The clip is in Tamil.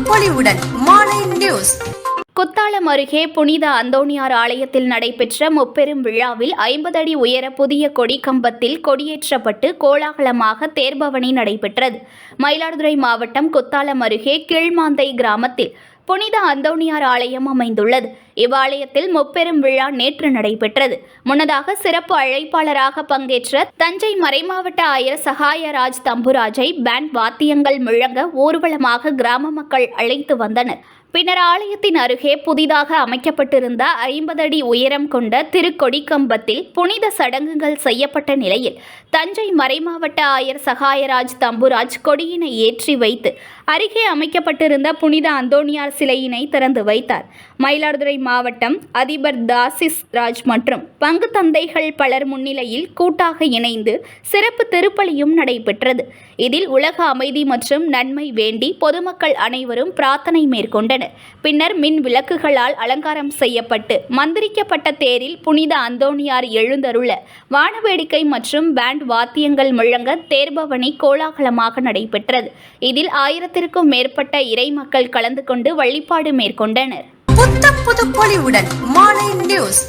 பொலிவுடன் மாலை நியூஸ். குத்தாலம் அருகே புனித அந்தோணியார் ஆலயத்தில் நடைபெற்ற முப்பெரும் விழாவில் 50 அடி உயர புதிய கொடி கம்பத்தில் கொடியேற்றப்பட்டு கோலாகலமாக தேர்பவனி நடைபெற்றது. மயிலாடுதுறை மாவட்டம் குத்தாலம் அருகே கீழ்மாந்தை கிராமத்தில் புனித அந்தோணியார் ஆலயம் அமைந்துள்ளது. இவ்வாலயத்தில் முப்பெரும் விழா நேற்று நடைபெற்றது. முன்னதாக சிறப்பு அழைப்பாளராக பங்கேற்ற தஞ்சை மறைமாவட்ட ஆயர் சகாயராஜ் தம்புராஜை பேண்ட் வாத்தியங்கள் முழங்க ஊர்வலமாக கிராம மக்கள் அழைத்து வந்தனர். பின்னர் ஆலயத்தின் அருகே புதிதாக அமைக்கப்பட்டிருந்த 50 அடி உயரம் கொண்ட திருக்கொடி கம்பத்தில் புனித சடங்குகள் செய்யப்பட்ட நிலையில் தஞ்சை மறைமாவட்ட ஆயர் சகாயராஜ் தம்புராஜ் கொடியினை ஏற்றி வைத்து அருகே அமைக்கப்பட்டிருந்த புனித அந்தோணியார் சிலையினை திறந்து வைத்தார். மயிலாடுதுறை மாவட்டம் அதிபர் தாசிஸ் ராஜ் மற்றும் பங்கு தந்தைகள் பலர் முன்னிலையில் கூட்டாக இணைந்து சிறப்பு திருப்பலியும் நடைபெற்றது. இதில் உலக அமைதி மற்றும் நன்மை வேண்டி பொதுமக்கள் அனைவரும் பிரார்த்தனை மேற்கொண்டனர். பின்னர் மின் விளக்குகளால் அலங்காரம் செய்யப்பட்டு மந்திரிக்கப்பட்ட தேரில் புனித அந்தோணியார் எழுந்தருள வானவேடிக்கை மற்றும் பேண்ட் வாத்தியங்கள் முழங்க தேர்பவனி கோலாகலமாக நடைபெற்றது. இதில் 1000க்கும் மேற்பட்ட இறை மக்கள் கலந்து கொண்டு வழிபாடு மேற்கொண்டனர். புது பொலிவுடன் மாலை நியூஸ்.